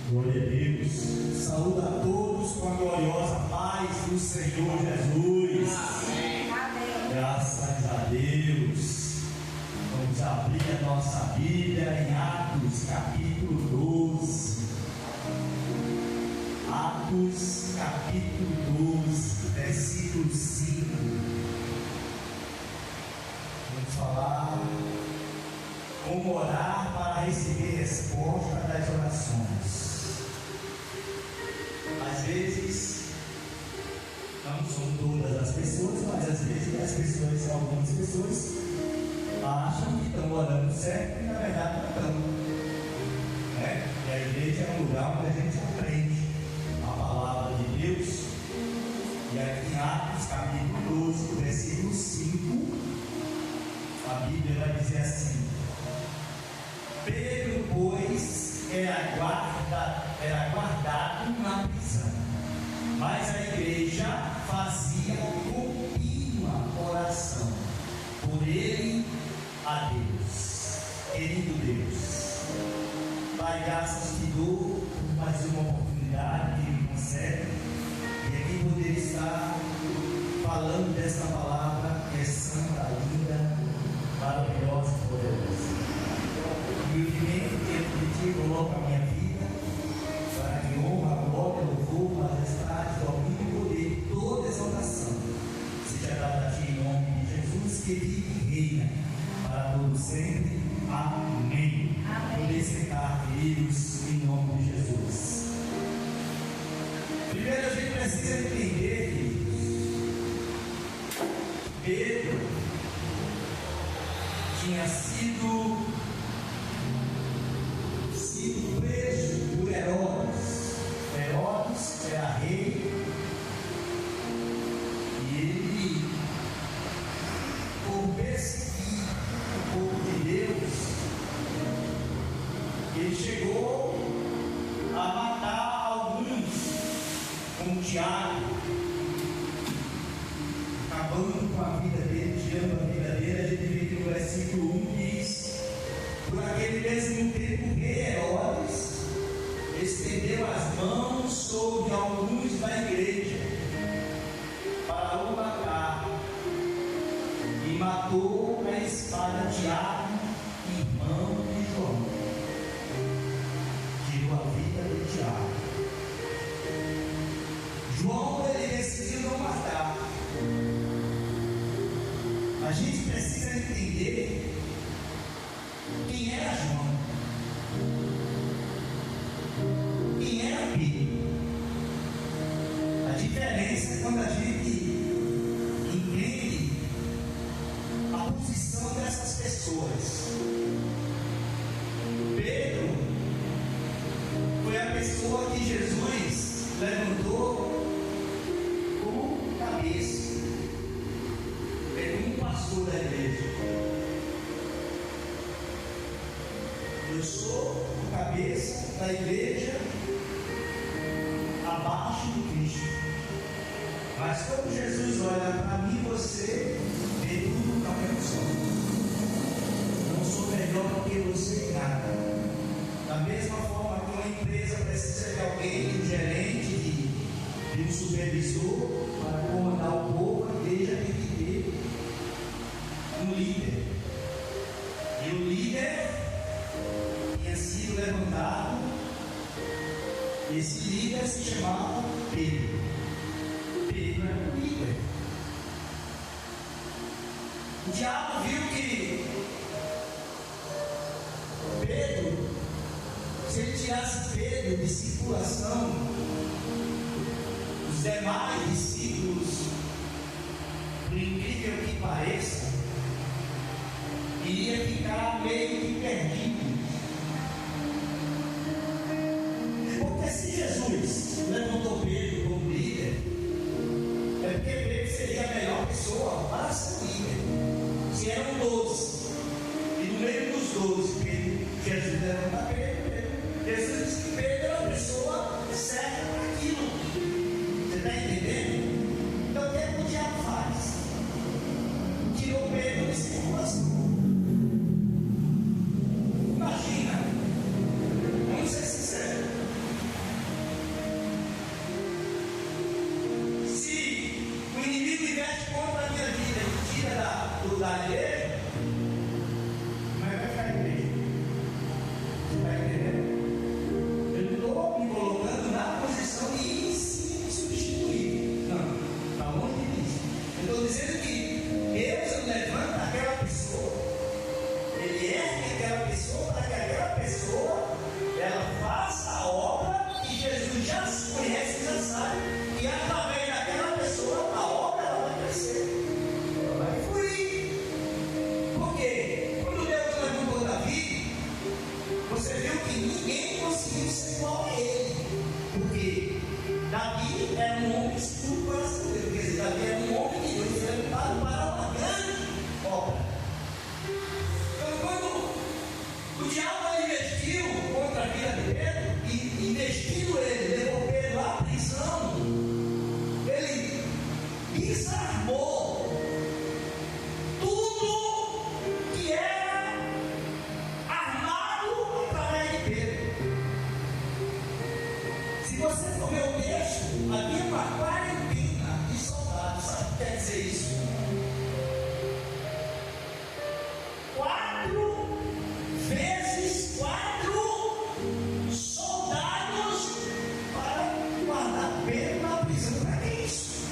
Glória a Deus. Saúde a todos com a gloriosa paz do Senhor Jesus. Amém. Graças a Deus. Vamos abrir a nossa Bíblia em Atos capítulo 12. Atos capítulo 12, versículo 5. Vamos falar como orar para receber resposta das orações. Às vezes, não são todas as pessoas, mas às vezes algumas pessoas acham que estão orando certo e na verdade não estão. Né? E a igreja é um lugar onde a gente aprende a palavra de Deus. E aqui em Atos capítulo 12, versículo 5, a Bíblia vai dizer assim: Pedro, pois, era guardado na prisão, mas a igreja fazia contínua oração por ele a Deus. Querido Deus, Pai, graças te dou por mais uma oportunidade que me concede e aqui poder estar falando dessa palavra que é santa, linda, maravilhosa e poderosa. Humildemente diante de ti coloco a minha vida para que honra, glória, louvor, majestade, domínio e poder, toda exaltação seja dada a ti em nome de Jesus, que vive e reina para todos sempre. Amém. Poder sentar, queridos, em nome de Jesus. Primeiro a gente precisa entender, queridos, Pedro tinha sido preso por Herodes. Herodes era rei e ele, por perseguir o povo de Deus, ele chegou a matar alguns, como Tiago, acabando com a vida dele, tirando a vida dele. A gente vê que no versículo 1 diz: por aquele mesmo tempo, o rei Herodes estendeu as mãos sobre alguns da igreja para o matar, e matou a espada Tiago, irmão de João. Tirou a vida de Tiago. João, ele decidiu não matar. A gente precisa entender quem era João, quem era Pedro. A diferença é quando a gente entende a posição dessas pessoas. Pedro foi a pessoa que Jesus levantou como cabeça, como um pastor da igreja. Eu sou o cabeça da igreja abaixo do Cristo. Mas quando Jesus olha para mim e você, vê tudo na mesma. Não sou melhor do que você em nada. Da mesma forma que uma empresa precisa de alguém, de um gerente, de um supervisor, para comandar o povo, a igreja tem que ter um líder. E o líder tinha sido levantado. Esse líder se chamava Pedro. Pedro era o líder. O diabo viu que Pedro, se ele tirasse Pedro de circulação, os demais discípulos, por incrível que pareça, iria ficar meio que perdido. Porque se Jesus levantou Pedro como líder, é porque Pedro seria a melhor pessoa para ser líder. Se eram 12, e no meio dos 12, Jesus levanta Pedro, Jesus disse que Pedro era a pessoa certa para aquilo. Você está entendendo? Então o que é que o diabo faz? Tirou Pedro de circulação. Imagina, vamos ser sinceros, você for ver o texto, havia uma quarentena de soldados. Sabe o que quer dizer isso? 4 vezes 4 soldados para guardar Pedro na prisão. Para que isso?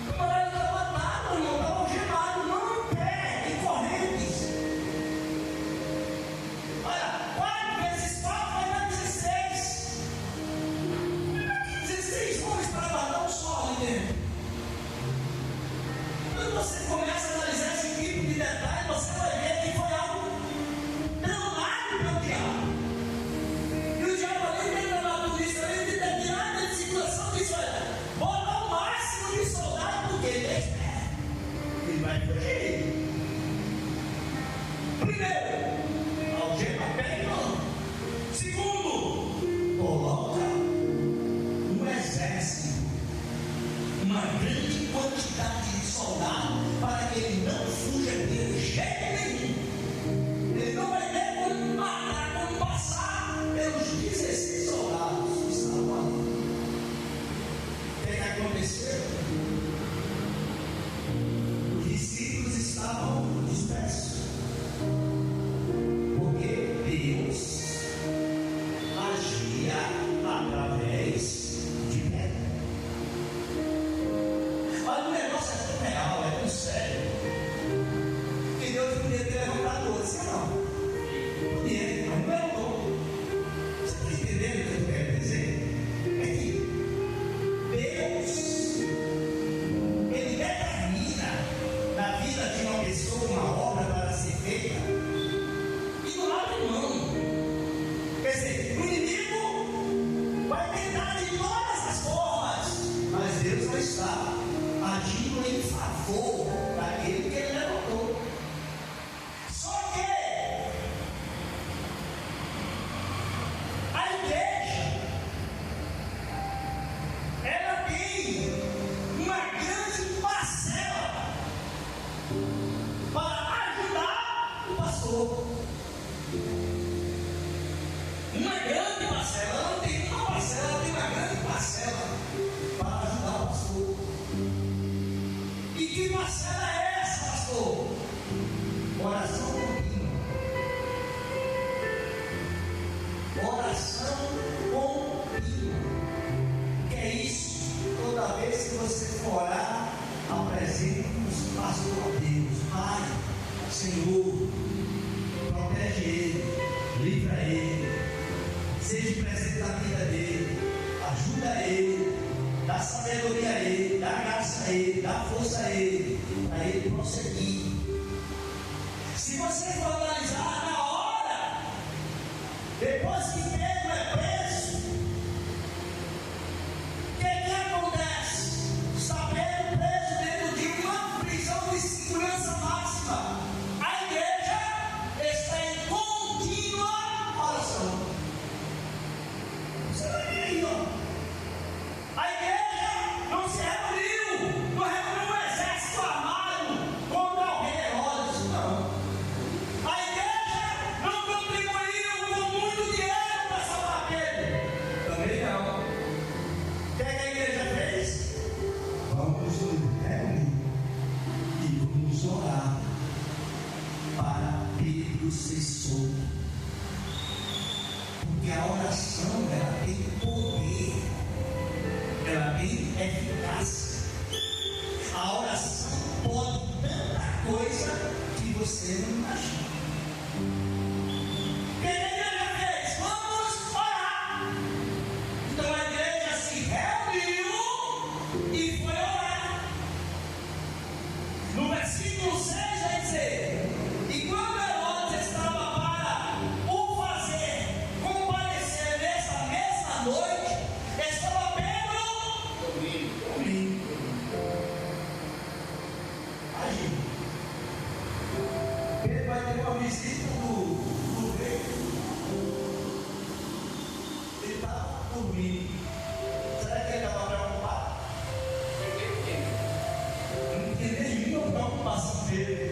O camarada estava matado, irmão, estava algemado, não em pé, em correntes. Olha, 4 vezes 4 vai dar 16. 16 homens para guardar um só ali dentro. Quando você começa a analisar esse tipo de detalhe, você vai ver que foi algo tramado pelo diabo. E o diabo ali tem tramado isso, ele tem tirado de situação disso, olha, bota o máximo de soldado, porque ele é esperto. Ele vai fugir. Primeiro, algema pé e mão. Segundo, coloca um exército, uma grande quantidade de soldados, para que ele não fuja de jeito nenhum. Ele não vai ter como matar, como passar pelos 16 soldados que estavam ali. O que aconteceu? Os discípulos estavam dispersos, porque Deus agia através de pedra. Mas o negócio é tão real, é tão sério, que Deus podia ter levantado outro, sei não. Podia, mas não levantou. Você está entendendo o que eu quero dizer? É que Deus, Ele determina na vida de uma pessoa uma obra para ser feita e não abre mão. Quer dizer, o inimigo vai tentar de todas as formas, mas Deus não está agindo em favor daquele que ele levantou. Só que a igreja, ela tem uma grande parcela para ajudar o pastor. Uma grande parcela, ela não tem uma parcela, ela tem uma grande parcela para ajudar o pastor. E que parcela é essa, pastor? Oração contínua. Oração contínua. Que é isso? Toda vez que você for orar, apresente os pastor a Deus. Pai, Senhor, protege ele, livra ele, seja presente na vida dele, ajuda ele, dá sabedoria a ele, dá graça a ele, dá força a ele, para ele prosseguir. Se você for analisar na hora, depois que Pedro é preso, o que acontece? Está Pedro preso dentro de uma prisão de segurança máxima. A igreja está em contínua oração. Você vai ver aí, ó. A igreja não se reuniu, não reuniu um exército armado contra o rei Herodes, não. A igreja não contribuiu com muito dinheiro para salvar Pedro, também não. O que a igreja fez? Vamos nos reunir e vamos orar para Pedro ser solto. Porque a oração, ela tem poder, ela tem eficácia. A oração pode tanta coisa que você não imagina. O que a igreja fez? Vamos orar. Então a igreja se reuniu e foi orar. No versículo 6 vai dizer: e quando Herodes estava para o fazer comparecer nessa mesma noite, estava Pedro dormindo. Imagina, Pedro vai ter uma visita do rei. Ele estava dormindo. Será que ele estava preocupado? Não tinha nenhuma preocupação dele.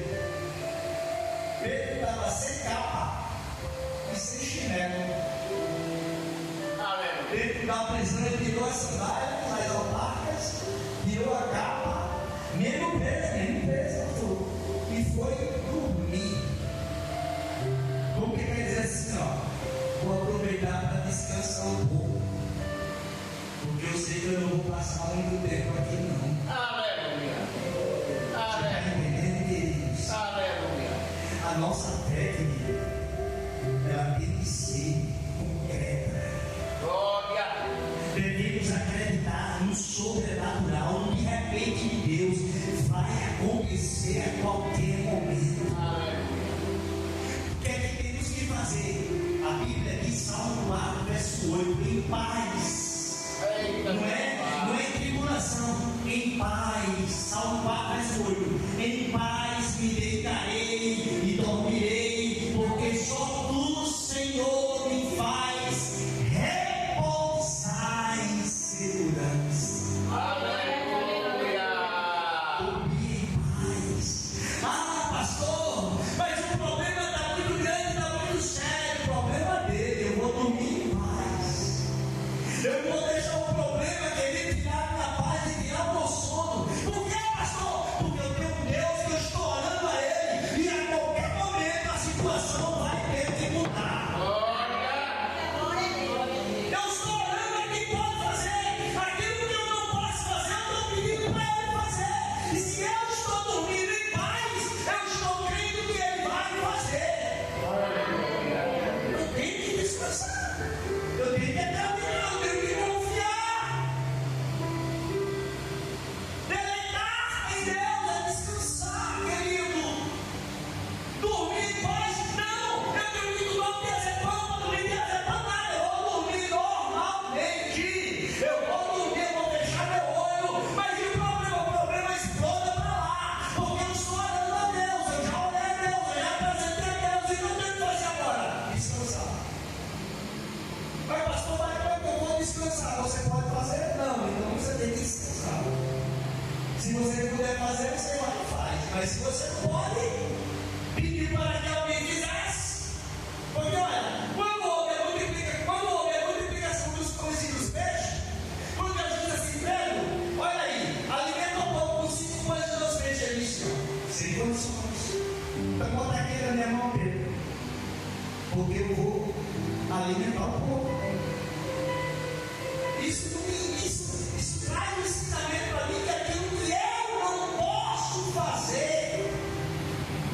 Pedro estava sem capa e sem chinelo. Aleluia. Dentro da prisão ele tirou as sandálias, as alparcas, tirou a capa, mesmo preso, pastor, e foi dormir. Como que quer dizer assim, ó? Vou aproveitar para descansar um pouco, porque eu sei que eu não vou passar muito tempo aqui não. Aleluia. Você está entendendo, queridos? Aleluia. A nossa fé, querido, ela tem que ser concreta. Glória. Devemos acreditar no sobrenatural, no de repente de Deus vai acontecer a qualquer momento. Aleluia. O que é que temos que fazer? A Bíblia diz, Salmo 4, verso 8, em paz. Eita, Não é em tribulação, em paz. Salmo 4, verso 8, em paz me deitarei e dormirei, porque só tu, Senhor, me faz repousar em segurança. Aleluia. Dormir em paz. Ah, pastor, mas o problema está muito grande, está muito sério. O problema dele, eu vou dormir em paz. Eu vou deixar o problema que ele tirar minha paz e tirar o meu sono. Por que, pastor? Porque eu tenho um Deus que eu estou orando a ele, e a qualquer momento a situação vai ter que mudar. Eu estou orando a quem pode fazer aquilo que eu não posso fazer, eu estou pedindo para ele fazer. E se eu estou dormindo em paz, eu estou crendo que ele vai fazer. Eu tenho que descansar, eu tenho que terminar, eu tenho que confiar. Deleitar em Deus é descansar, querido. Dormir em paz, não. Eu tenho que tomar diazepam, não dormir diazepam nada. Eu vou dormir normalmente. Eu vou dormir, eu vou fechar meu olho. Mas e o problema exploda para lá. Porque eu estou orando a Deus. Eu já orei a Deus, eu já apresentei a Deus. E o que eu tenho que fazer agora? Descansar. Mas pastor, como é que eu vou descansar? Você pode fazer? Não, então você tem que descansar. Se você puder fazer, você vai e faz. Mas se você pode pedir para que alguém fizesse, porque olha, quando houve a multiplicação dos pães e dos peixes, quando Jesus assim, Pedro, olha aí, alimenta o povo com 5 pães e 2 peixes. Ele disse, ó, sem condições. Então bota aqui na minha mão, Pedro, porque eu vou alimentar o povo. Isso traz um ensinamento para mim que aquilo que eu não posso fazer,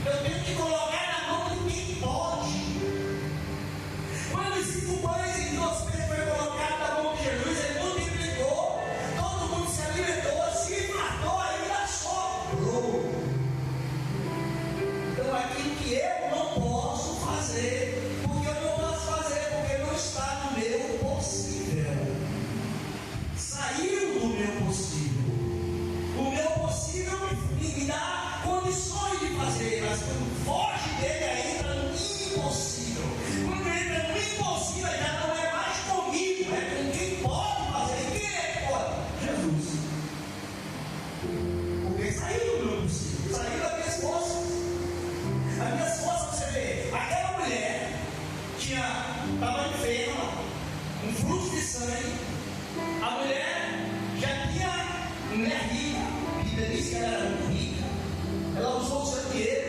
eu tenho que colocar na mão de quem pode. Quando os 5 pães e 2 peixes foi colocado na mão de Jesus, ele multiplicou, todo mundo se alimentou, se matou, ainda sobrou. Então aquilo que eu não posso fazer, porque eu não posso fazer, porque não está no meu possível. Saiu do meu possível. O meu possível me dá condições de fazer, mas quando foge dele, aí entra no impossível. Quando entra no impossível, já não é mais comigo, é com quem pode fazer. E quem é que pode? Jesus. Porque saiu do meu possível, saiu das minhas forças. As minhas forças, você vê, aquela mulher estava enferma, um fluxo de sangue. A mulher já tinha mulher rica, a Bíblia diz que ela era muito rica, ela usou o seu dinheiro.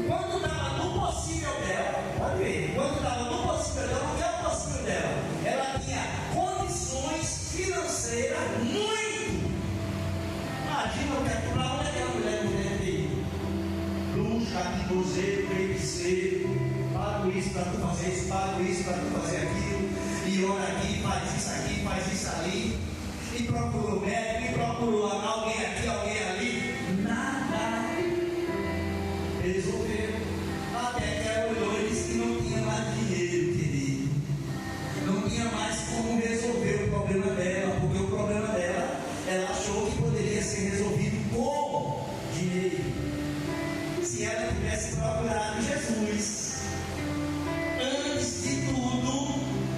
Quando estava no possível dela, pode ver, quando estava no possível dela, o que é o possível dela? Ela tinha condições financeiras muito. Imagina o que é para onde aquela mulher poderia ter luxo, aqui, cruzeiro, feiticeiro, pago isso para tu fazer isso, pago isso para tu fazer aquilo, e ora aqui, faz isso ali, e procurou médico, e procurou alguém aqui, alguém ali, nada resolveu. Até que ela olhou e disse que não tinha mais dinheiro, querido, não tinha mais como resolver o problema dela, porque o problema dela, ela achou que poderia ser resolvido com dinheiro. Se ela tivesse procurado Jesus, antes de tudo,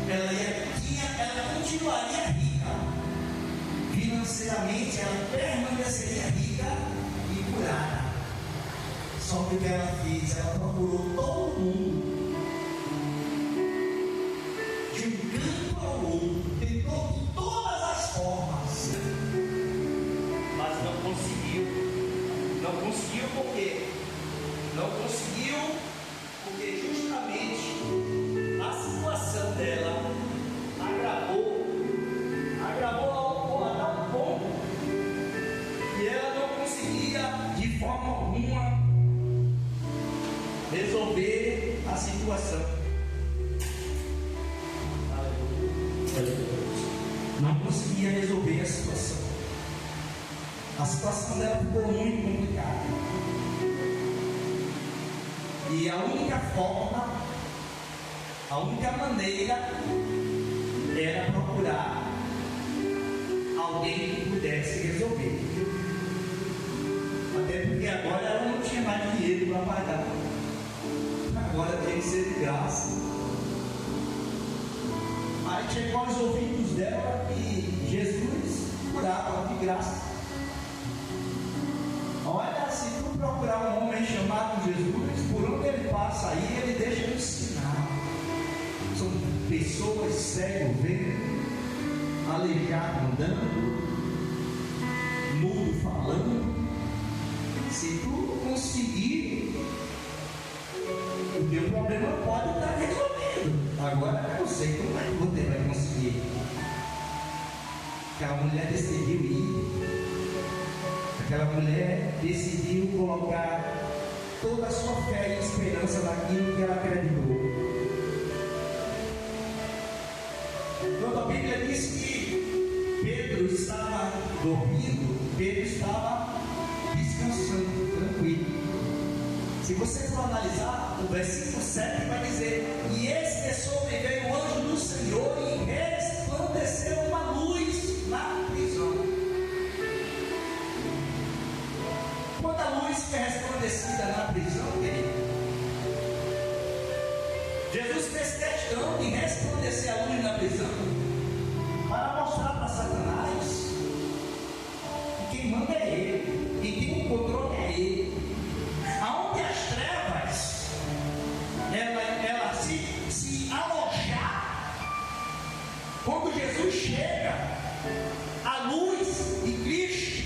ela continuaria rica. Financeiramente, ela permaneceria rica e curada. Só que o que ela fez, ela procurou todo mundo, de um canto ao outro, a situação. Não conseguia resolver a situação. A situação dela ficou muito complicada. E a única forma, a única maneira era procurar alguém que pudesse resolver. Até porque agora ela não tinha mais dinheiro para pagar. Agora tem que ser de graça. Aí chegou aos ouvidos dela que Jesus curava de graça. Olha, se tu procurar um homem chamado Jesus, por onde ele passa aí, ele deixa um sinal. São pessoas cegas vendo, aleijado andando, mudo falando. Se tu conseguir, o teu problema pode estar resolvido. Agora eu não sei como é que você vai conseguir. Aquela mulher decidiu ir. Aquela mulher decidiu colocar toda a sua fé e esperança naquilo que ela acreditou. Quando a Bíblia diz que Pedro estava dormindo, Pedro estava descansando, tranquilo. Se você for analisar, o versículo 7 vai dizer: e eis que sobreveio o anjo do Senhor e resplandeceu uma luz na prisão. Quando a luz que é resplandecida na prisão, querido, Jesus fez questão de resplandecer a luz na prisão para mostrar para Satanás que quem manda é ele, e quem o controla é ele. Aonde as trevas ela se alojar, quando Jesus chega, a luz de Cristo,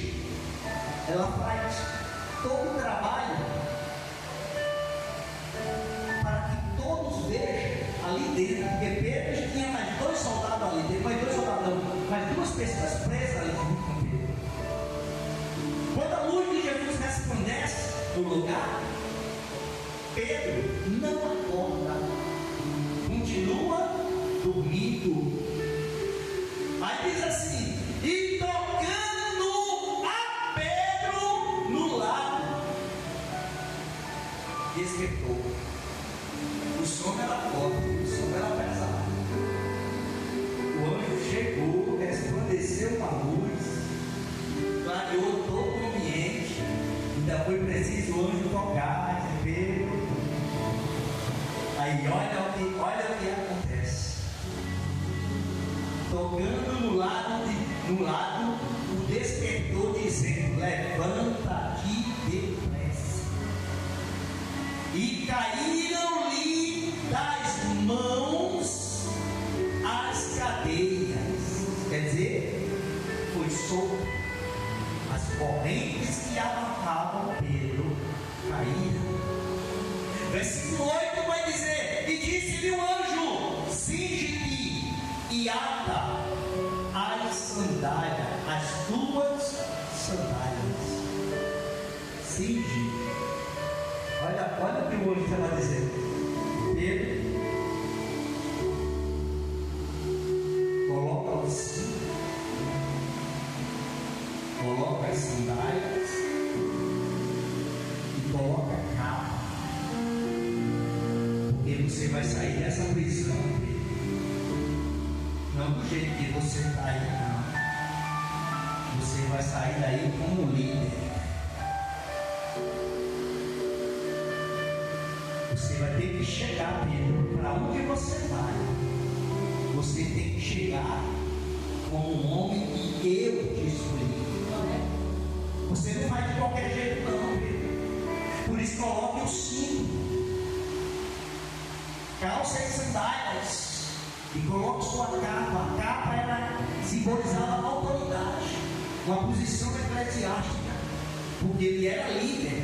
ela faz todo o trabalho para que todos vejam ali dentro. Porque Pedro tinha mais 2 soldados ali dentro, mais 2 pessoas presas ali junto com Pedro. Quando a luz de Jesus resplandece no lugar, Pedro não acorda, continua dormindo. Aí diz assim: e tocando a Pedro no lado, despertou. O sono era forte, o sono era pesado. O anjo chegou, resplandeceu uma luz, clareou todo o ambiente. Ainda foi preciso o anjo tocar em Pedro. Aí olha o que acontece. Tocando no lado, o despertou, dizendo: levanta-te depressa. E caíram-lhe das mãos as cadeias. Quer dizer, foi solto. As correntes que amarravam Pedro caíram. Versículo 8 vai dizer: e disse-lhe o anjo: cinge-te e ata as sandálias, as tuas sandálias. Cinge. Olha o que o anjo estava dizendo. Pedro, coloca o cinto, coloca as sandálias e coloca a capa, porque você vai sair dessa prisão, não do jeito que você está aí, não. Você vai sair daí como líder. Você vai ter que chegar, Pedro, para onde você vai. Você tem que chegar como um homem que eu te escolhi. Você não vai de qualquer jeito, não, Pedro. Por isso, coloque o cinto, calça e sandálias, e coloque sua capa. A capa era simbolizava a autoridade, uma posição eclesiástica, porque ele era líder.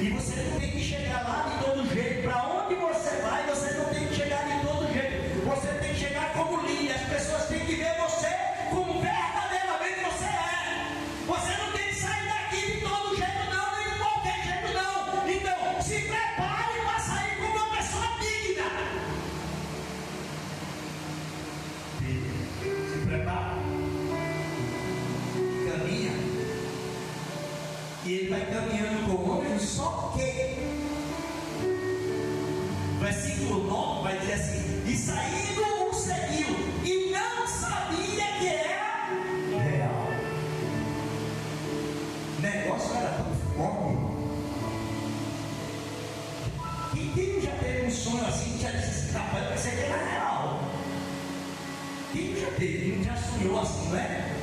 E você não tem que chegar lá de todo jeito. Para onde você vai, você não tem que chegar de todo jeito. Você tem que chegar como líder. As pessoas têm que ver você como verdadeiramente você é. Você não tem que sair daqui de todo jeito, não, nem de qualquer jeito, não. Então, se prepare para sair como E ele vai caminhando com o anjo, só que versículo 9 vai dizer assim: e saindo o seguiu, e não sabia que era real. O negócio era tão forte. Quem já teve um sonho assim, já disse assim: rapaz, eu pensei que era real. Quem já teve, já sonhou assim, não é?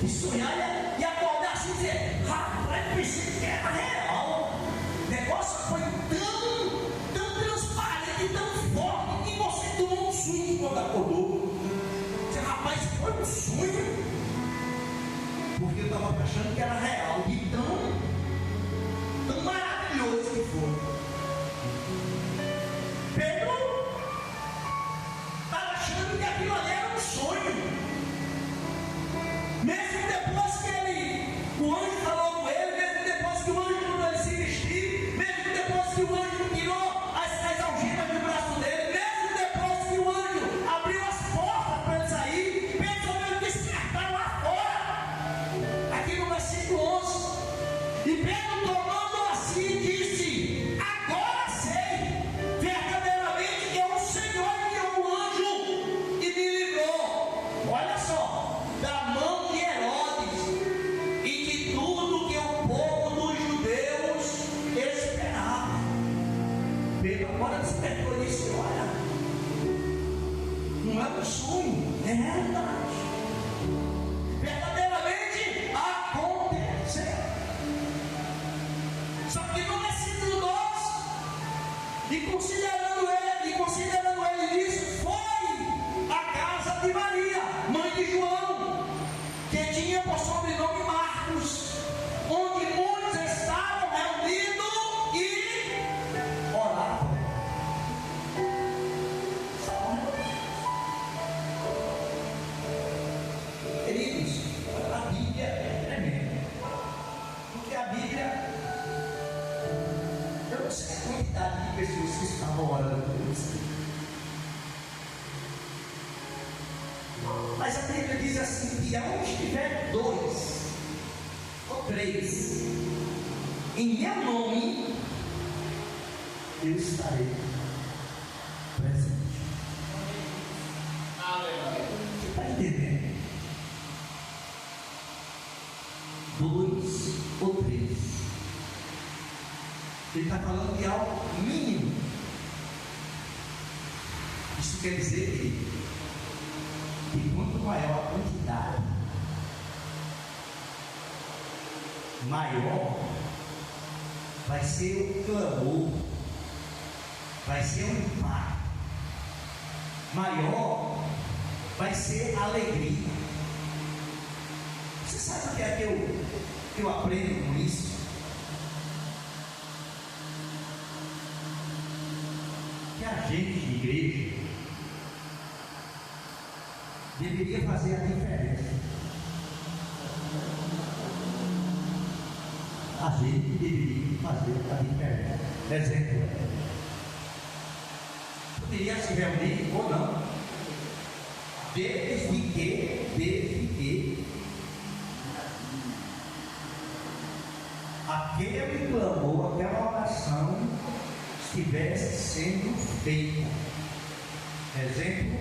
E sonhar e acordar assim e dizer: rapaz, eu pensei que era real. O negócio foi tão transparente, tão forte, e você tomou um susto quando acordou. Você, rapaz, foi um sonho. Porque eu estava achando que era real, e tão maravilhoso que foi. Pedro estava achando que aquilo ali era um sonho. Mesmo depois que o anjo falou com ele, mesmo depois que o anjo mandou ele se vestir, mesmo depois que o anjo tirou as algemas do braço dele, mesmo depois que o anjo abriu as portas para ele sair, Pedro veio despertar lá fora. Aqui no versículo 11. E Pedro, tomando assim, disse: agora sei verdadeiramente que é o Senhor que é o anjo e me livrou. Olha só, da mão de Herodes e de tudo que o povo dos judeus esperava. Pedro agora despertou e disse: olha, não é um sonho, é realidade. Verdadeiramente aconteceu. Só que no versículo 12, e considerando ele isso, foi à casa de Maria, mãe de João, que tinha por sobrenome Marcos, onde muitos estavam reunidos e oravam. Queridos, a Bíblia é tremenda, porque a Bíblia, eu não sei a quantidade de pessoas que estavam orando por isso, mas a Bíblia diz assim: que aonde estiver 2 ou 3 em meu nome, eu estarei presente. Aleluia. Você está entendendo? 2 ou 3. Ele está falando de algo mínimo. Isso quer dizer que quanto maior a quantidade, maior vai ser o clamor, vai ser o impacto, maior vai ser a alegria. Você sabe o que é que eu aprendo com isso? Que a gente de igreja deveria fazer a diferença. A gente deveria fazer a diferença. Exemplo: poderia se reunir ou não, desde que aquele clamor, aquela oração estivesse sendo feita. Exemplo: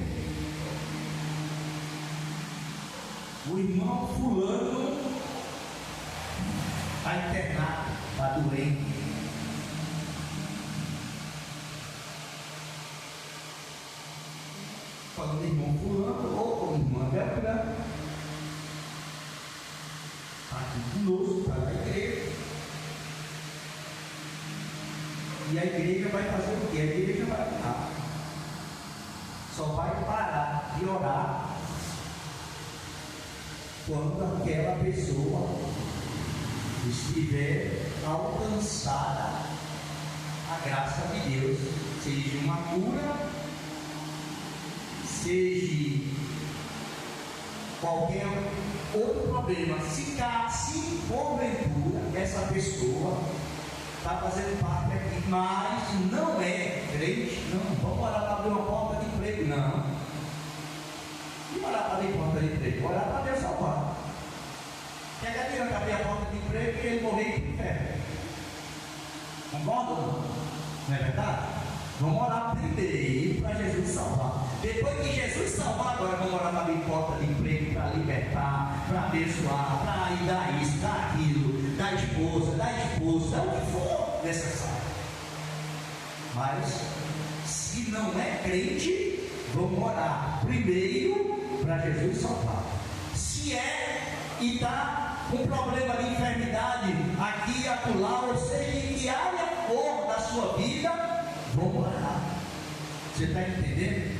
o irmão fulano está internado, está doente. Falando irmão fulano ou irmã Beltrano, está aqui conosco, está na igreja. E a igreja vai fazer o quê? A igreja vai orar. Só vai parar de orar quando aquela pessoa estiver alcançada a graça de Deus, seja uma cura, seja qualquer outro problema. Se porventura essa pessoa está fazendo parte aqui, mas não é crente, não, vamos orar para abrir uma porta de emprego, não. E orar para abrir porta de emprego, orar para Deus salvar. Que a cadeira abrir a porta de emprego e ele morrer de inferno. Concordam? Não é verdade? Vamos orar primeiro para Jesus salvar. Depois que Jesus salvar, agora vamos orar para abrir porta de emprego, para libertar, para abençoar, para ir dar isso, dar aquilo, dar esposa, dar esposo, dar o que for necessário. Mas, se não é crente, vamos orar primeiro para Jesus salvar. Se é e está com problema de enfermidade aqui e acolá, ou seja, em que área for da sua vida, vamos orar. Você está entendendo?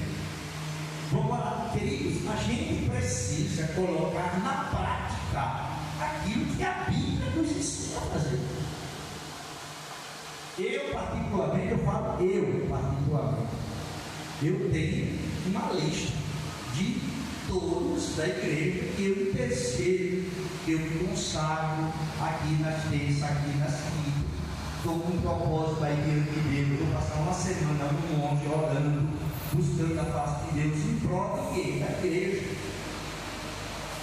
Vamos orar, queridos. A gente precisa colocar na prática aquilo que a Bíblia nos ensina a fazer. Eu particularmente, eu tenho uma lista de todos da igreja que eu intercedo, que eu me consagro aqui nas terças, aqui nas quintas. Estou com um propósito aí diante de Deus. Vou passar uma semana no monte orando, buscando a face de Deus em prol de quê? Da igreja,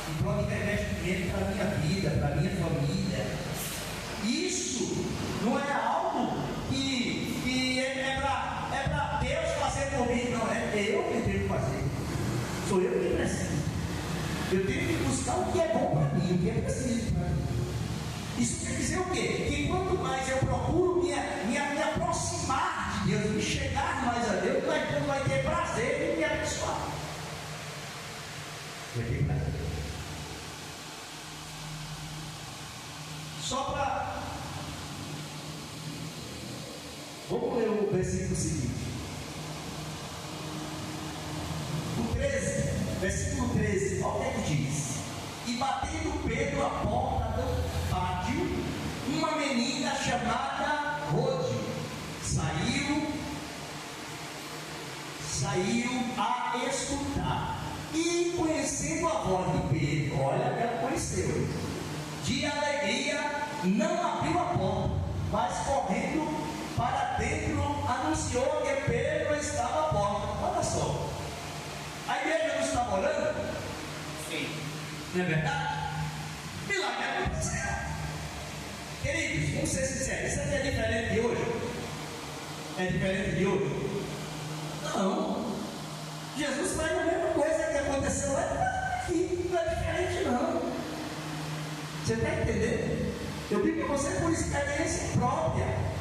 em prol de revestimento para a minha vida, para a minha família. Isso não é algo que é para Deus fazer por mim, não é eu que tenho que fazer. Sou eu que preciso. Eu tenho que buscar o que é bom para mim, o que é preciso para mim. Isso quer dizer o quê? Que quanto mais eu procuro me aproximar de Deus, me chegar mais a Deus, Deus vai ter prazer em me abençoar. Vai ter prazer. Só para... Vamos ler o versículo seguinte. O 13, versículo 13, olha o que é que diz. E batendo Pedro a porta do pátio, uma menina chamada Rode saiu a escutar. E conhecendo a voz de Pedro, olha, ela conheceu, de alegria, não abriu a porta, mas correndo para dentro, anunciou que Pedro estava à porta. Olha só, a igreja não estava orando? Sim. Não é verdade? Milagre aconteceu. Queridos, vamos ser sinceros, isso aqui é diferente de hoje? É diferente de hoje? Não. Jesus faz a mesma coisa que aconteceu lá aqui, não é diferente não. Você está entendendo? Eu digo para você por experiência própria.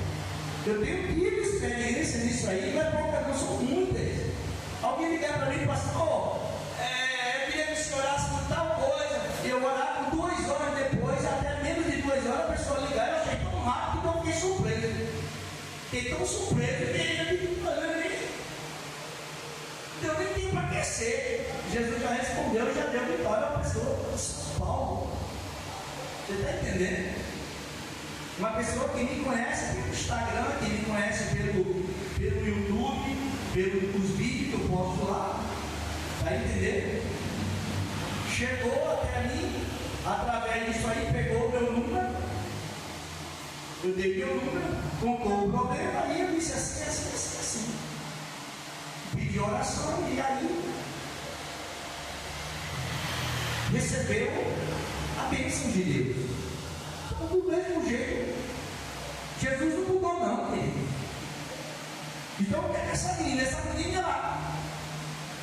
Eu tenho tido experiência nisso aí, não é pouca, não são muitas. Alguém ligar para mim e falar, eu queria que o senhor orasse por tal coisa. E eu orar por 2 horas depois, até menos de 2 horas, a pessoa ligar, eu achei tão rápido que eu fiquei surpreso. Fiquei tão surpreso que eu nem tenho para aquecer. Jesus já respondeu, já deu vitória à pessoa. São Paulo. Você está entendendo? Uma pessoa que me conhece pelo Instagram, que me conhece pelo YouTube, pelos vídeos que eu posto lá, está entendendo? Chegou até mim, através disso aí, pegou o meu número, eu dei meu número, contou o problema, aí eu disse assim. Pedi oração e aí recebeu a bênção de Deus. Então, do mesmo jeito, Jesus não mudou não, querido. Então, essa menina,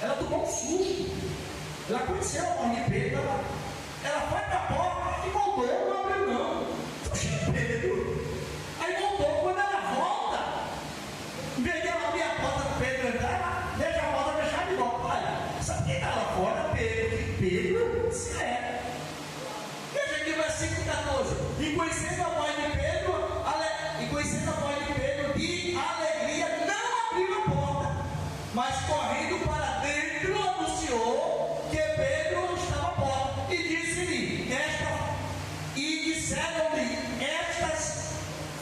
ela tomou um susto. Ela conheceu a mãe de Pedro, ela foi para a porta e voltou, não abriu não. Puxa, Pedro. Aí voltou, quando ela volta, em vez de ela abrir a porta para Pedro entrar, ela deixa a porta fechada e volta. Olha, sabe quem está lá fora? Pedro, se é. Veja aqui o versículo 14. E conhecendo a mãe de Pedro, de alegria, não abriu a porta, mas correndo para dentro, anunciou que Pedro estava à porta. E disse-lhe, disseram-lhe, estas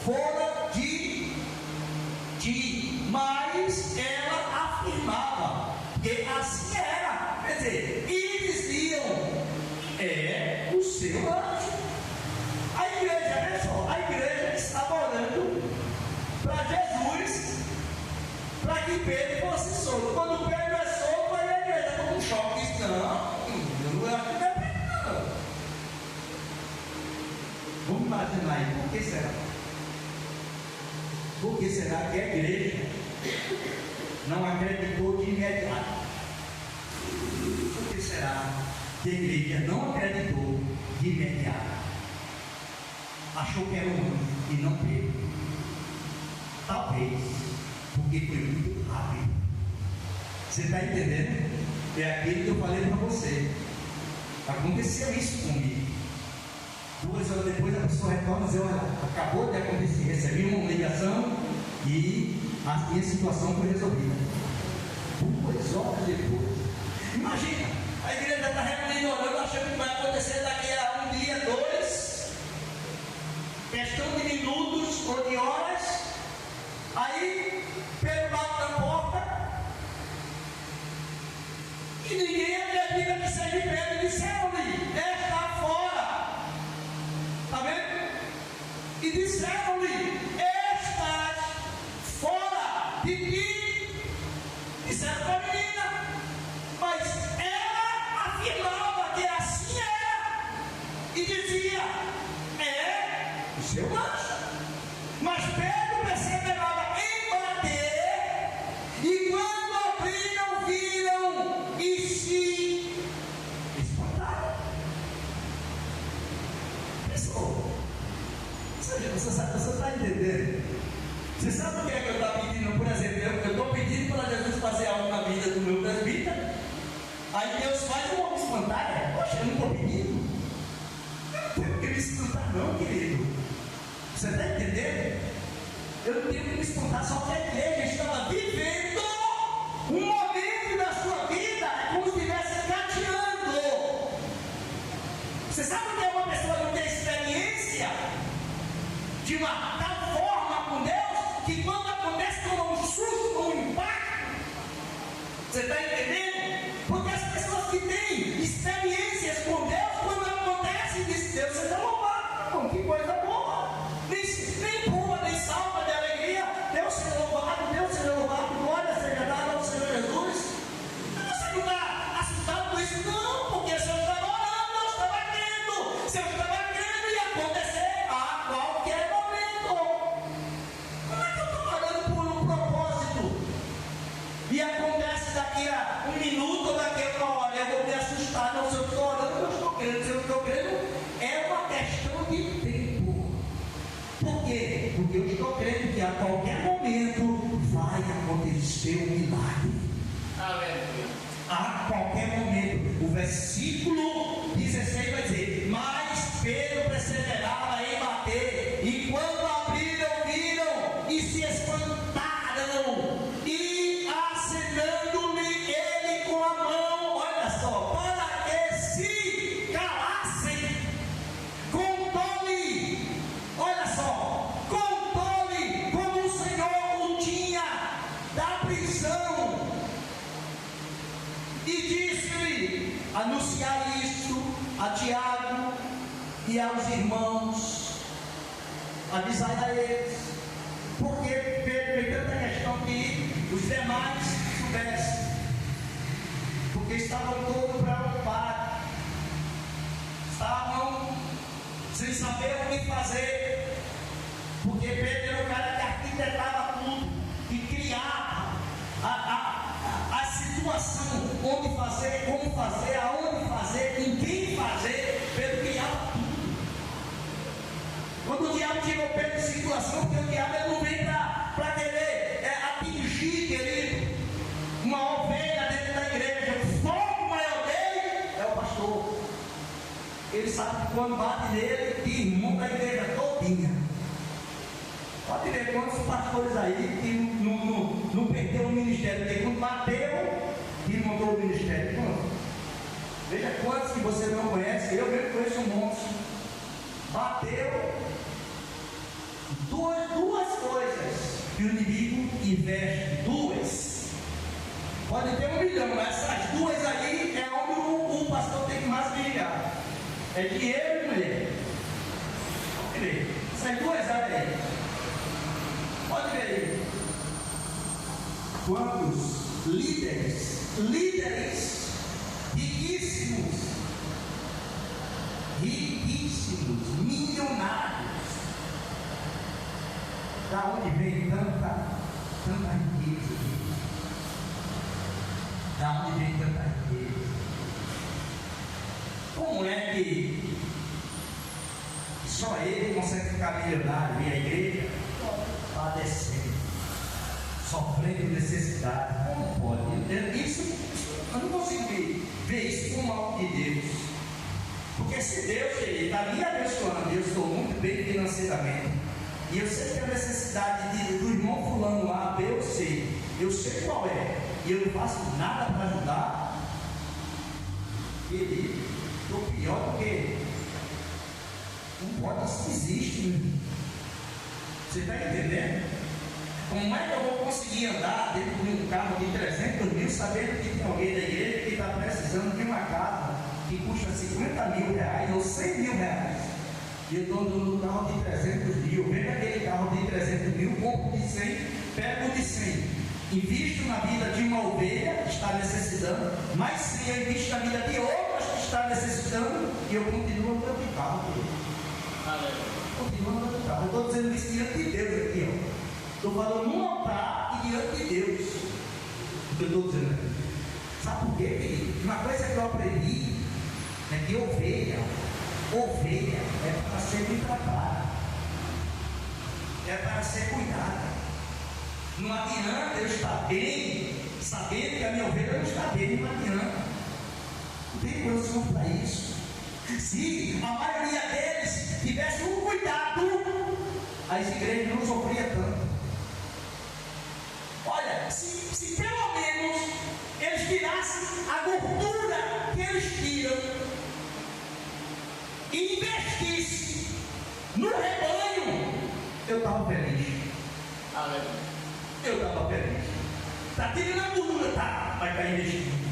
foram de ti. Mas ela afirmava que assim era. Quer dizer, e diziam, é o seu anjo. A igreja, olha só, a igreja estava orando para Jesus, para que Pedro fosse solto. Quando Pedro é solto, aí a igreja toma um choque. Diz, não, eu não acho que não é Pedro, não. que será? Por que será que a igreja não acreditou de imediato? Por que será que a igreja não acreditou de imediato? Achou que era um anjo e não teve. Talvez porque foi muito rápido. Você está entendendo? É aquilo que eu falei para você. Aconteceu isso comigo. 2 horas depois a pessoa retorna e diz: olha, acabou de acontecer, recebi uma ligação e a minha situação foi resolvida. 2 horas depois. Imagina, a igreja está reunindo, orando, achando que vai acontecer daqui a 1 dia, 2, questão de minutos ou de horas. Aí Pedro bate na porta e ninguém acredita que seja Pedro. E disseram-lhe: está fora. Está vendo? E disseram-lhe: estás fora de ti. Disseram para a menina, mas ela afirmava que assim era e dizia: é o seu anjo. Mas Pedro perseverava em bater, e quando abriram, viram e se espantaram. Pessoal, você está entendendo? Você sabe o que é que eu estou pedindo? Por exemplo, eu estou pedindo para Jesus fazer algo na vida do meu presbítero. Aí Deus faz, eu vou me espantar. Poxa, eu não estou pedindo. Eu não tenho que me espantar, não, querido. Você está entendendo? Eu não tenho que me espantar, só que a igreja estava vivendo um momento da sua vida, é como se estivesse gateando. Você sabe o que é uma pessoa que não tem experiência de uma tal forma com Deus, que quando acontece toma um susto, um impacto? Você está entendendo? Porque as pessoas que têm experiências com Deus, quando acontece, dizem: Deus seja louvado, que coisa boa. Nem pula, nem salva de alegria. Deus seja louvado, glória seja dada ao Senhor Jesus. Você não está assustado com isso? Não, porque se eu estava orando, eu estava crendo. Se eu estava crendo, ia acontecer a qualquer momento. Como é que eu estou orando por um propósito e acontece daqui a 1 minuto ou daqui a 1 hora? Eu vou me assustar. Não, se eu estou orando, eu estou crendo. Se eu estou crendo, é uma questão de tempo. Por quê? Porque eu estou crendo que a qualquer momento vai acontecer um milagre. Aleluia. A qualquer momento. O versículo 16 vai dizer: mas Pedro perseverava em bater, e quando abriram, viram e se espantaram, e acenando-lhe ele com a mão, olha só, para que se calassem, contou-lhe, olha só, contou-lhe como o Senhor o tinha da prisão, e disse-lhe: anunciai isto a Tiago e aos irmãos, avisai a eles, porque Pedro tem tanta questão que os demais soubessem, porque estavam todos preocupados, estavam sem saber o que fazer, porque Pedro era o cara que arquitetava tudo, que criava a situação, onde fazer, como fazer, aonde fazer, com quem fazer. Pedro criava tudo. Quando o diabo tirou Pedro de circulação, porque o diabo ele não vem para querer atingir, querido, uma ovelha dentro da igreja. O foco maior dele é o pastor. Ele sabe que quando bate nele, desmonta a igreja todinha. Pode ver quantos pastores aí que não perdeu o ministério, porque quando bateu, desmontou o ministério. Quantos? Veja quantos que você não conhece, eu mesmo conheço um monte. Bateu. Duas coisas que o inimigo investe. Duas. Pode ter 1 milhão, mas essas duas aí é onde o pastor tem que mais vigiar. É dinheiro e mulher. Pode ver. Essas duas áreas aí. Pode ver aí. Quantos líderes riquíssimos, milionários, Da onde vem tanta riqueza? Da onde vem tanta riqueza? Como é que só ele consegue ficar milionário e a igreja padecendo, sofrendo necessidade? Como pode? Isso, eu não consigo ver isso como algo de Deus. Porque se Deus, querido, está me abençoando, eu estou muito bem financeiramente, e eu sei que a necessidade do irmão fulano A, B ou C, eu sei qual é, e eu não faço nada para ajudar, querido, estou pior do que não pode, isso existe, né? Você está entendendo? Como é que eu vou conseguir andar dentro de um carro de 300 mil, sabendo que tem alguém da igreja que está precisando de uma casa que custa 50 mil reais ou 100 mil reais? E eu estou no carro de 300 mil, vendo aquele carro de 300 mil, compro de 100, pego de 100, invisto na vida de uma ovelha que está necessitando, mais 100 eu invisto na vida de outras que está necessitando, e eu continuo andando de carro. Continuo andando de carro. Eu estou dizendo isso diante de Deus aqui, ó. Estou falando no altar e diante de Deus. O que eu estou dizendo aqui. Sabe por quê, querido? Uma coisa que eu aprendi é que ovelha é para ser bem tratada, é para ser cuidada. Não adianta eu estar bem, sabendo que a minha ovelha não está bem, não adianta. Não tem condição para isso. Se a maioria deles tivesse um cuidado, as igrejas não sofriam tanto. Olha, se pelo menos eles tirassem a gordura que eles tiram e investissem no rebanho, eu estava feliz. Eu estava feliz. Está tirando a gordura, tá? Mas está investindo.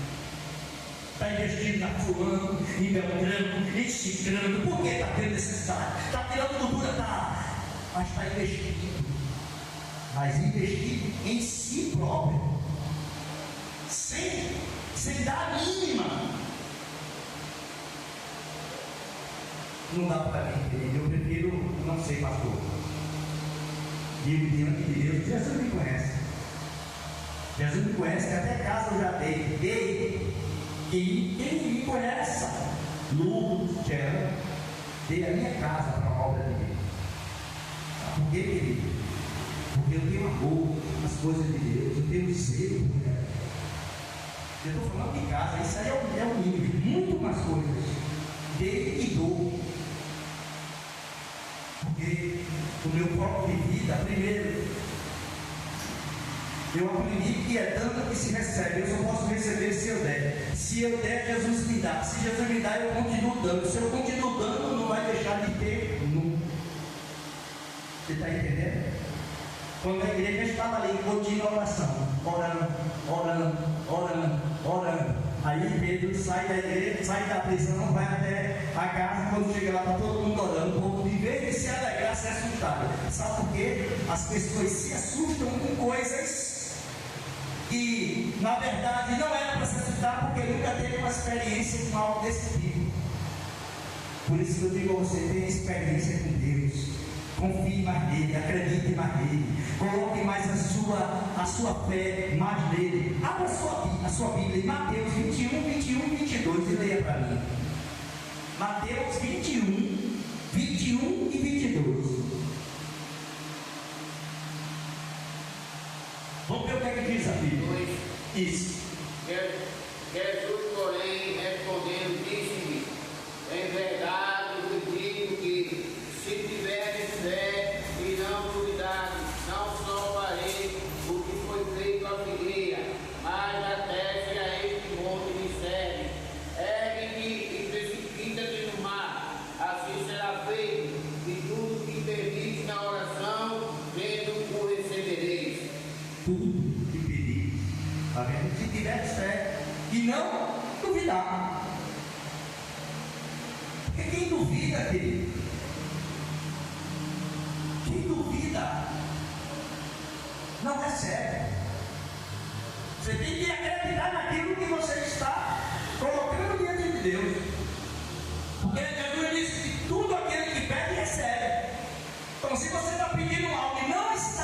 Está investindo na fulano, em Beltrano, em Cicrano. Por que está tendo necessidade? Está tirando gordura, tá? Mas está investindo. Mas investir em si próprio, sem dar a mínima, não dá para mim, querido. Eu prefiro, não sei, pastor, digo diante de Deus. Jesus me conhece, que até casa eu já dei, e quem me conhece, Lu, Tchela, dei a minha casa para a obra de Deus. Por quê, querido? Porque eu tenho amor às coisas de Deus, eu tenho zelo por ela. Eu estou falando de casa, isso aí é o mínimo, muito mais coisas. Dei e dou. Porque o meu próprio de vida, primeiro, eu aprendi que é dando que se recebe. Eu só posso receber se eu der. Se eu der, Jesus me dá. Se Jesus me dá, eu continuo dando. Se eu continuo dando, não vai deixar de ter nunca. Você está entendendo? Quando a igreja estava ali em contínua oração, orando. Aí Pedro sai da igreja, sai da prisão, vai até a casa. Quando chega lá, está todo mundo orando. O povo, de vez de se alegrar, se assustaram. Sabe por quê? As pessoas se assustam com coisas que, na verdade, não era para se assustar, porque nunca teve uma experiência com algo desse tipo. Por isso que eu digo a você: tenha experiência com Deus. Confie mais nele, acredite mais nele, coloque mais a sua fé mais nele. Abra a sua Bíblia em Mateus 21, 21 e 22 e leia para mim. Mateus 21, 21 e 22. Vamos ver o que é que diz a Bíblia. Isso. Jesus, porém, respondendo, disse-lhe: em verdade vos digo que, se tiveres fé e não duvidares, não só farei o que foi feito à figueira, mas até a este monte me serve. Ergue-te e precipita-te no mar, assim será feito, e tudo que pedis na oração, vendo o recebereis. Tudo que pedis, está vendo? Se tiveres fé e não duvidar. Porque quem duvida, querido, quem duvida não recebe. Você tem que acreditar naquilo que você está colocando diante de Deus. Porque Jesus disse que tudo aquele que pede recebe. Então, se você está pedindo algo e não está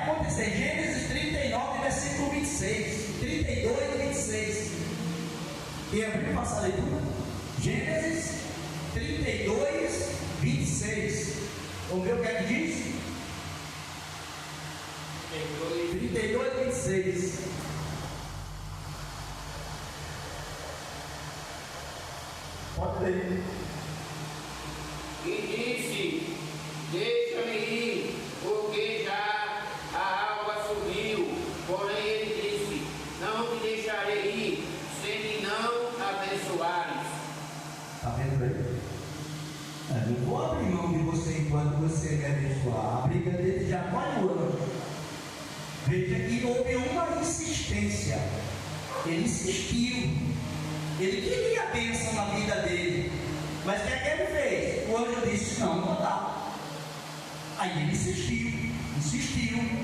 acontecer. Gênesis 39, versículo 26, 32 e 26. Quem abriu, faça a leitura. Gênesis 32, 26. Vamos ver o que é que diz? 32, 26. Pode ler. E disse: deixa-me ir, porque já a água subiu. Porém ele disse: não te deixarei ir, sem me não abençoares. Está vendo aí? Não vou abrir mão de você enquanto você me abençoar. A briga dele já vai no Veja que houve uma insistência. Ele insistiu. Ele queria a bênção na vida dele. Mas o que é que ele fez? O anjo disse: não, não dá. Aí ele insistiu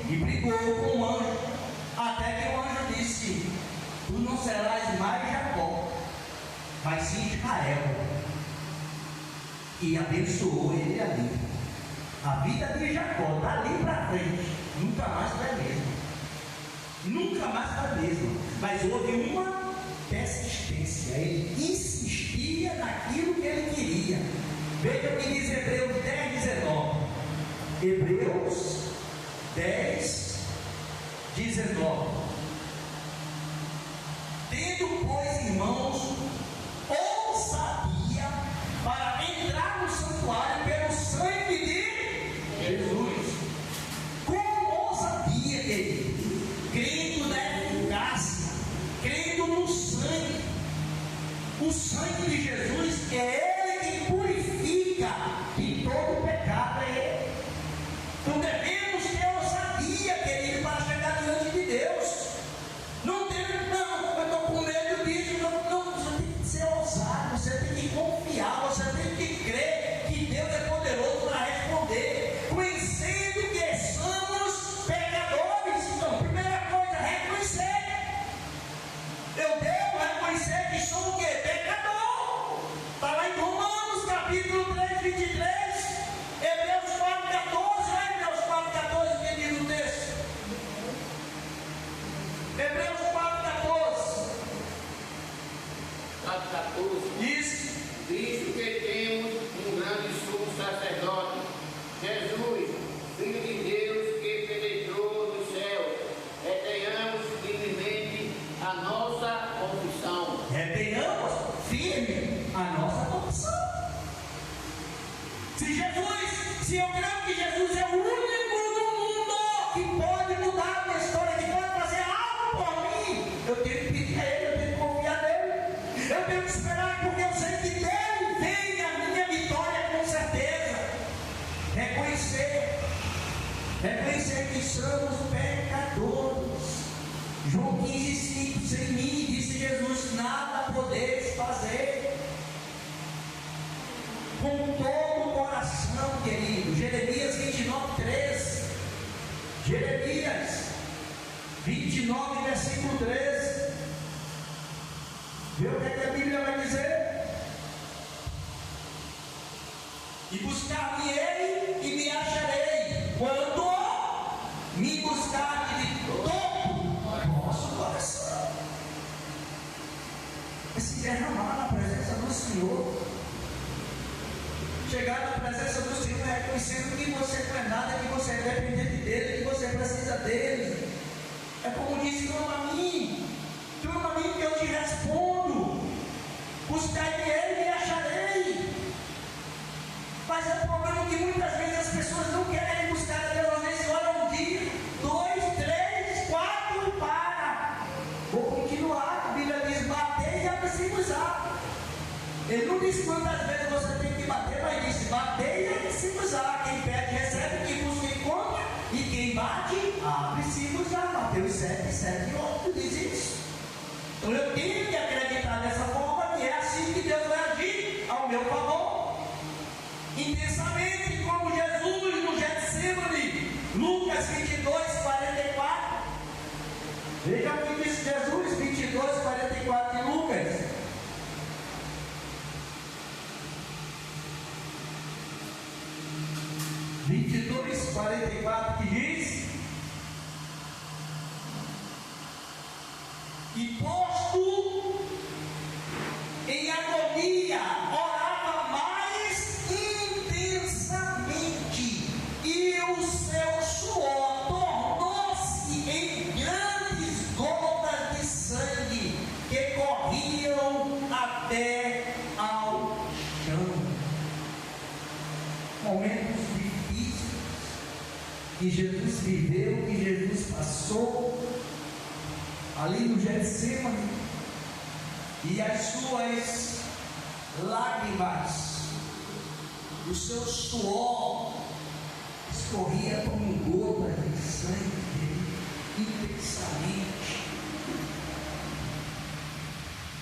e brigou com o anjo. Até que o anjo disse: tu não serás mais Jacó, mas sim Israel. E abençoou ele ali. A vida de Jacó, dali para frente, nunca mais foi a mesma. Nunca mais foi a mesma. Mas houve uma persistência. Ele insistia naquilo que ele queria. Veja o que diz Hebreus 10, 19. Hebreus 10, 19. Tendo, pois, irmãos, ousadia para entrar no santuário pelo sangue de Jesus. Com ousadia, querido, crendo na eficácia, crendo no sangue. O sangue de Jesus é Ele quem purifica de todo pecado. É Ele. Então devemos ter ousadia, querido, para chegar diante de Deus. Não tem, não, eu estou com medo disso. Não, você tem que ser ousado, você tem que confiar, você tem que crer que Deus é poderoso para responder, conhecendo que somos pecadores. Então, primeira coisa, reconhecer. Eu devo reconhecer que sou o quê? Pecador. Está lá em Romanos capítulo 3, 23, Hebreus 4, 14, Hebreus 4, 14, que diz o texto? Hebreus 4, 14. 4, 14. Isso. Visto que temos um grande sumo sacerdote, Jesus, Filho de Deus, que penetrou no céu, retenhamos firmemente a nossa confissão. Retenhamos firme a nossa confissão. Se eu creio que Jesus é o único no mundo que pode mudar a minha história, que pode fazer algo por mim, eu tenho que pedir a Ele, eu tenho que confiar nele, eu tenho que esperar, porque eu sei que dele vem a minha vitória com certeza. Reconhecer que somos pecadores. João 15, 5, sem mim, disse Jesus, nada podeis fazer. Com todo o coração, querido. Jeremias 29, 13. Jeremias 29, versículo 13. Vê o que a Bíblia vai dizer? E buscar-me-ei e me acharei, quando me buscar de todo o vosso coração. Se derramar na presença do Senhor. Chegar na presença do Senhor reconhecendo que você não é nada, que você é dependente dele, que você precisa dele. É como disse: clama a mim que eu te respondo. Buscai-me ele e acharei. Mas é o problema que muitas vezes as pessoas não querem buscar a Deus. Às vezes olham um dia, 2, 3, 4 e para. Vou continuar. A Bíblia diz: batei e abre-se-vos-á. Ele não disse quantas vezes você tem que bater, mas disse: batei e abre-se-vos-á. Quem pede recebe, quem busca encontra, e quem bate, abre-se-vos-á. Mateus 7, 7 e 8 diz isso. Então eu tenho que acreditar dessa forma, que é assim que Deus vai agir ao meu favor. Intensamente, como Jesus no Getsemane, Lucas 22, 44. Veja o que disse Jesus, 22, 44 em Lucas. (22:44) que diz: e posto em agonia, orava mais intensamente, e o seu suor tornou-se em grandes gotas de sangue que corriam até ao chão. Momentos difíceis que Jesus viveu, que Jesus passou ali no Getsemane, e as suas lágrimas, o seu suor escorria como gota de sangue dele, intensamente.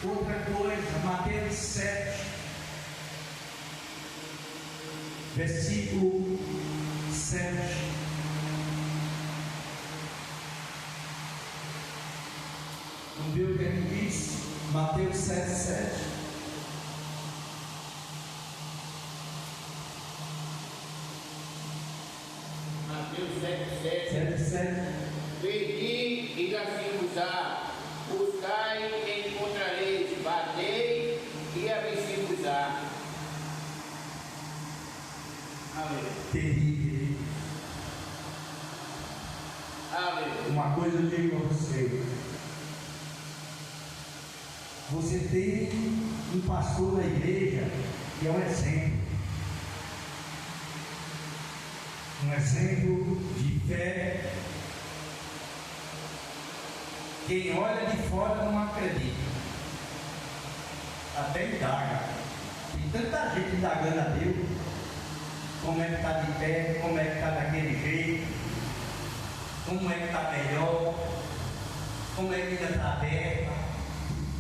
Outra coisa, Mateus 7, versículo 7. Vamos ver o que ele diz? Mateus 7, 7. Mateus 7, 7. 7, 7. Pedi e dar-se-vos-á, buscai e encontrareis, batei e abri-se-vos-á. Amém. Terrível. Amém. Uma coisa eu digo a você: você tem um pastor na igreja que é um exemplo de fé. Quem olha de fora não acredita, até indaga. Tem tanta gente indagando a Deus, como é que está de pé, como é que está daquele jeito, como é que está melhor, como é que ainda está aberta.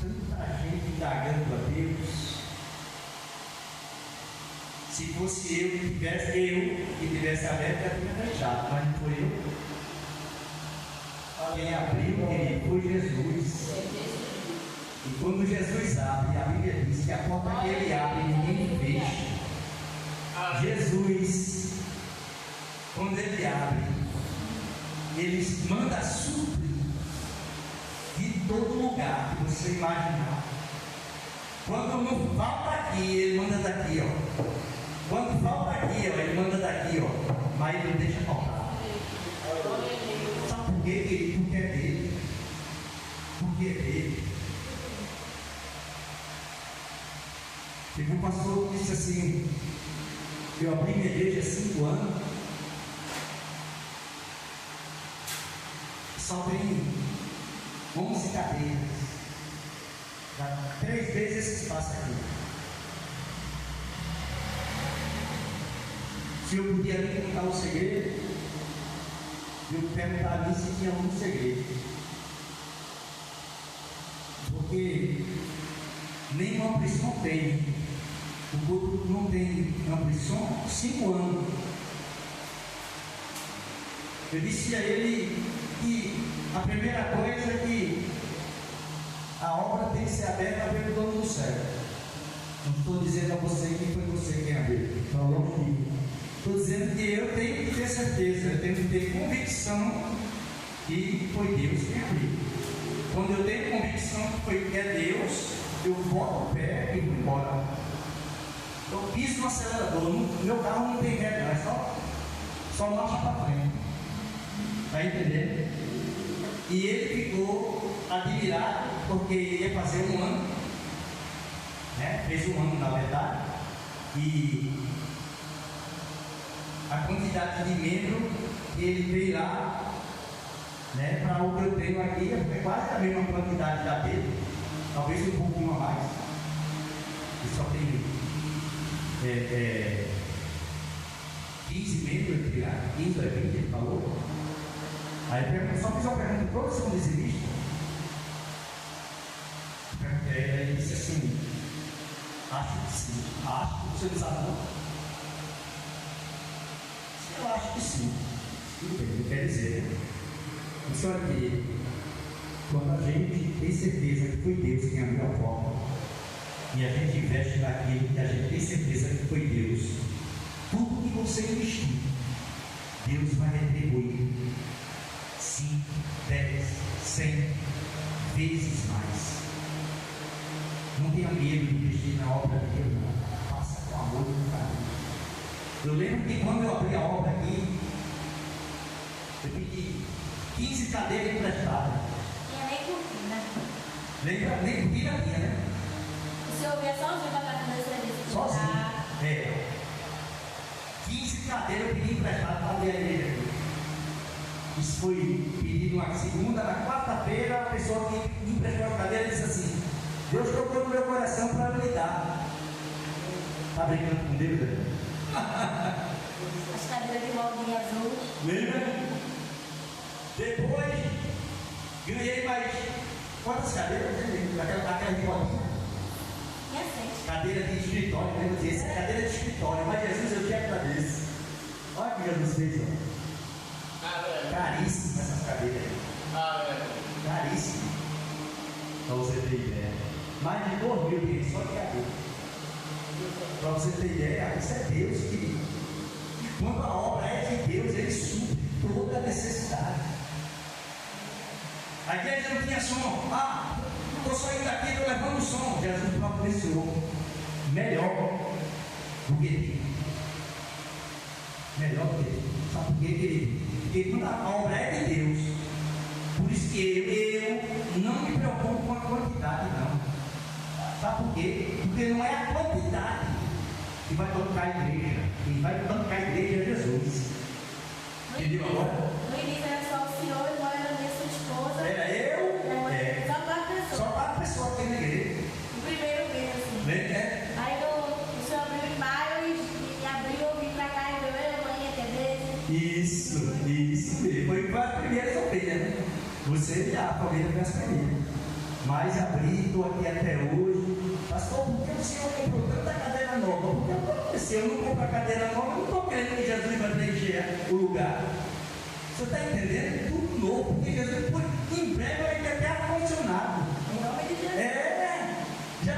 Tanta gente indagando a Deus. Se fosse eu que tivesse aberto, já tinha fechado, mas não foi eu. Quem abriu, querido, foi Jesus. E quando Jesus abre, a Bíblia diz que a porta que ele abre, ninguém fecha. Jesus, quando ele abre, ele manda suprir de todo lugar que você imaginar. Quando não falta aqui, ele manda daqui, ó. Quando falta aqui, ó, ele manda daqui, ó. Mas ele não deixa faltar. Sabe por quê, querido? Porque é dele. Porque é dele. Teve um pastor que disse assim: eu abri minha igreja há 5 anos, só tem 11 cadeiras, dá 3 vezes esse espaço aqui. Se eu podia me contar o segredo, eu perguntava a mim se tinha um segredo, porque nenhuma ambição tem. O corpo não tem ambição 5 anos. Eu disse a ele que a primeira coisa é que a obra tem que ser aberta pelo dono do céu. Não estou dizendo a você que foi você quem abriu. Estou dizendo que eu tenho que ter certeza, eu tenho que ter convicção que foi Deus quem abriu. Quando eu tenho convicção que é Deus, eu boto o pé e vou embora. Eu piso no acelerador, meu carro não tem ré, é só marcha para frente. Está entendendo? E ele ficou admirado, porque ia fazer 1 ano, né? Fez 1 ano na verdade, e a quantidade de membros que ele veio lá, né, para o que eu tenho aqui, é quase a mesma quantidade da dele, talvez um pouquinho a mais. E só tem 15 membros, 15 ou 20, ele falou. Aí eu só fiz uma pergunta: todos são dizimistas? Ele disse assim: acho que sim. Acho que você não sabe não. Eu acho que sim. Tudo bem, não quer dizer. Isso aqui, quando a gente tem certeza que foi Deus quem abriu a porta, e a gente investe naquilo que a gente tem certeza que foi Deus, tudo que você investir, Deus vai retribuir 5, 10, 100, vezes mais. Não tenha medo de investir na obra de Deus, não. Faça com amor e com carinho. Eu lembro que quando eu abri a obra aqui, eu pedi 15 cadeiras emprestadas. Tinha nem cortina. Lembra? Nem cortina tinha, né? O senhor via sozinho para fazer o serviço. Sozinho. É. 15 cadeiras eu pedi emprestado para abrir a igreja aqui. Isso foi pedido na segunda, na quarta-feira, a pessoa que me emprestou a cadeira disse assim: Deus tocou no meu coração para me dar. Está brincando com Deus, né? As cadeiras de moldinha azul. Lembra? Depois ganhei mais quantas cadeiras? Aquela de moldinha. Tinha 6. Cadeira de escritório, lembra disso? Essa cadeira de escritório, mas Jesus eu tinha aquela desse. Olha o que Jesus fez, ó. Caríssimo essas cadeiras aí. Caríssimo. Para você ter ideia. Mais de 2 mil tem só de cadeira. Para você ter ideia, isso é Deus, querido. Quando a obra é de Deus, Ele supre toda a necessidade. A igreja não tinha som. Estou saindo daqui, estou levando o som. Jesus providenciou melhor do que tem. Melhor do que tem. Sabe por quê, querido? Porque quando a obra é de Deus, por isso que eu não me preocupo com a quantidade, não. Sabe por quê? Porque não é a quantidade que vai bancar a igreja. Quem vai bancar a igreja é Jesus. Entendeu agora? No início era só o senhor, agora era minha sua esposa. Era eu? Só 4 pessoas. Só 4 pessoas aqui na igreja. O primeiro mês, assim. Aí o senhor abriu em maio e em abril eu vim pra cá e eu mãe, TV. Isso mesmo. Foi para as primeiras ovelhas, né? Você e a família foi as primeiras. Mas abri, estou aqui até hoje. Pastor, por que o senhor comprou tanta cadeira nova? Porque se eu não comprar cadeira nova, eu não estou querendo que Jesus vai preencher o lugar. Você está entendendo? Tudo novo, porque Jesus, em breve, vai ter até ar-condicionado. Em nome de Jesus. Já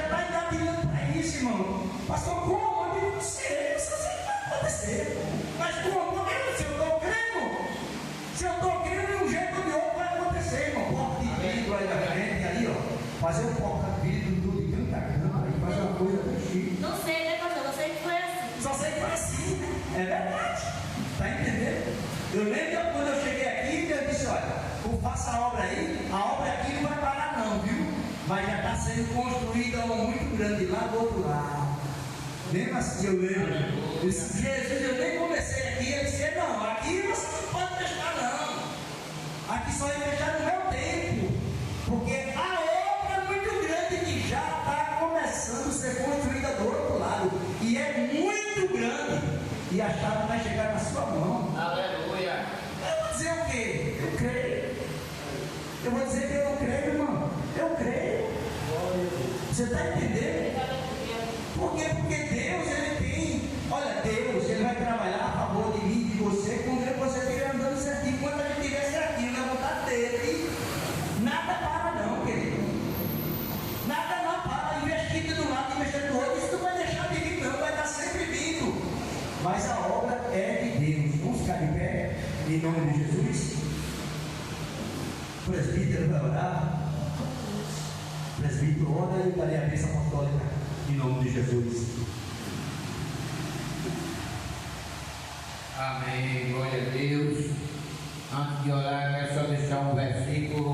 está engatilhando para isso, irmão. Pastor, como? Eu não sei, só sei que vai acontecer. Mas como? Porque se eu estou crendo, de um jeito ou de outro vai acontecer, irmão. Porta de vidro aí na frente, aí, ó. Fazer um porta de vidro tudo de tanta grana, aí faz uma coisa bem chique. Não sei, né, pastor? Não sei que foi assim. Só sei que foi assim, né? É verdade. Está entendendo? Eu lembro que quando eu cheguei aqui, eu disse: olha, faça a obra aí, a obra aqui não vai parar, não, viu? Mas já está sendo construída uma muito grande lá do outro lado. Mesmo assim, eu lembro. Eu disse: Jesus, eu nem comecei aqui. Ele disse: não, aqui você não pode fechar, não. Aqui só vai fechar no meu tempo. Porque a obra é muito grande que já está começando a ser construída do outro lado. E é muito grande. E a chave vai chegar na sua mão. Aleluia. Eu vou dizer o quê? Eu creio. Eu vou dizer que eu não creio, irmão. Eu creio. Você está entendendo? Por quê? Porque Deus, Ele tem. Olha, Deus, Ele vai trabalhar a favor de mim e de você quando você estiver andando certinho. Quando a gente estiver certinho na vontade dele, nada para, não, querido. Nada não para. Investir de um lado, investir do outro. Isso não vai deixar de vir, não. Vai estar sempre vindo. Mas a obra é de Deus. Vamos ficar de pé em nome de Jesus. O presbítero vai orar. O presbítero ora e eu darei a bênção apostólica em nome de Jesus. Amém. Glória a Deus. Antes de orar, quero só deixar um versículo.